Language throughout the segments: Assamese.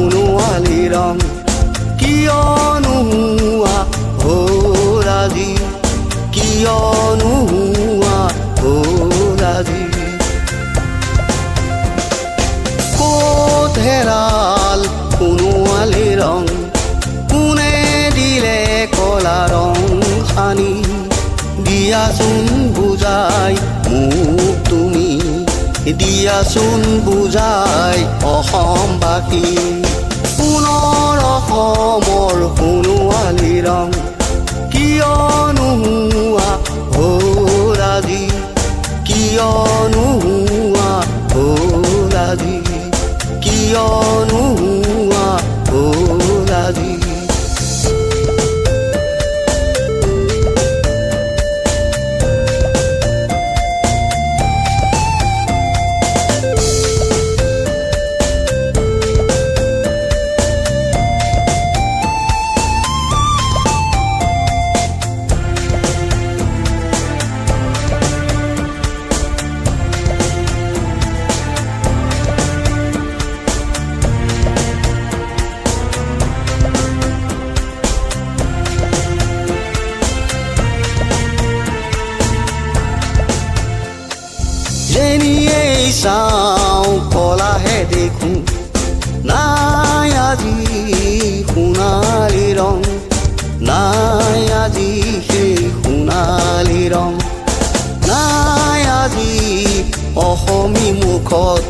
সোণোৱালী ৰং কিয়নো হোৱা হ'ল আজি কিয়নো হোৱা হ'ল আজি ক'ত হেৰাল সোণোৱালী ৰং কোনে দিলে কলা ৰং সানি দিয়াচোন বুজাই মোক তুমি দিয়াচোন বুজাই অসমবাসী পুনৰ অসমৰ সোণোৱালী ৰং কিয়নো হোৱা হ'ল আজি কিয়নো হোৱা হ'ল আজি কিয়নো হোৱা হ'ল আজি যেনিয়েই চাওঁ কলাহে দেখোঁ নাই আজি সোণালী ৰং নাই আজি সেই সোণালী ৰং নাই আজি অসমী মুখত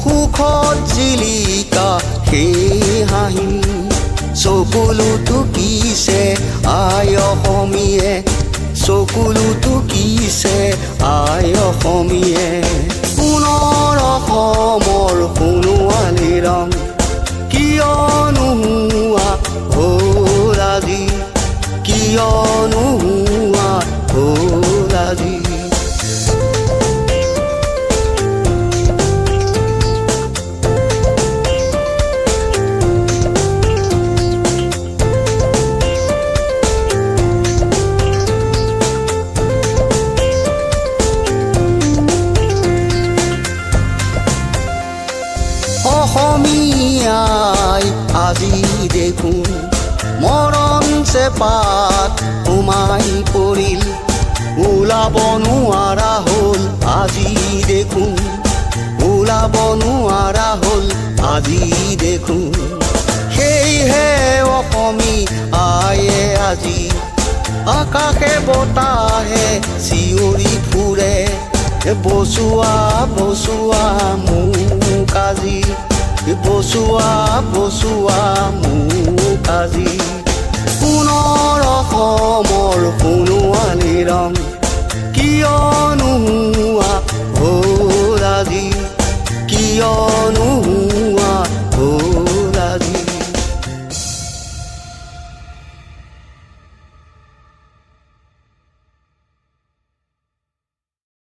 সুখত জিলিকা সেই হাঁহি চকুলো টুকিছে আই অসমীয়ে চকুলো টুকিছে আই অসমীয়ে পুনৰ অসমৰ সোণোৱালী ৰং কিয়নো হোৱা হ'ল আজি কিয়নো হোৱা হ'ল আজি অসমীয়াই আজি দেখোন মৰণ চেপাত সোমাই পৰিল ওলাব নোৱাৰা হ'ল আজি দেখোন ওলাব নোৱাৰা হ'ল আজি দেখোন সেয়েহে অসমী আয়ে আজি আকাশে বতাহে চিঞৰি ফুৰে বচোৱা বচোৱা মোক আজি বচোৱা বচোৱা মোক আজি পুনৰ অসমৰ সোণোৱালী ৰং কিয়নো হোৱা হ'ল আজি কিয়নো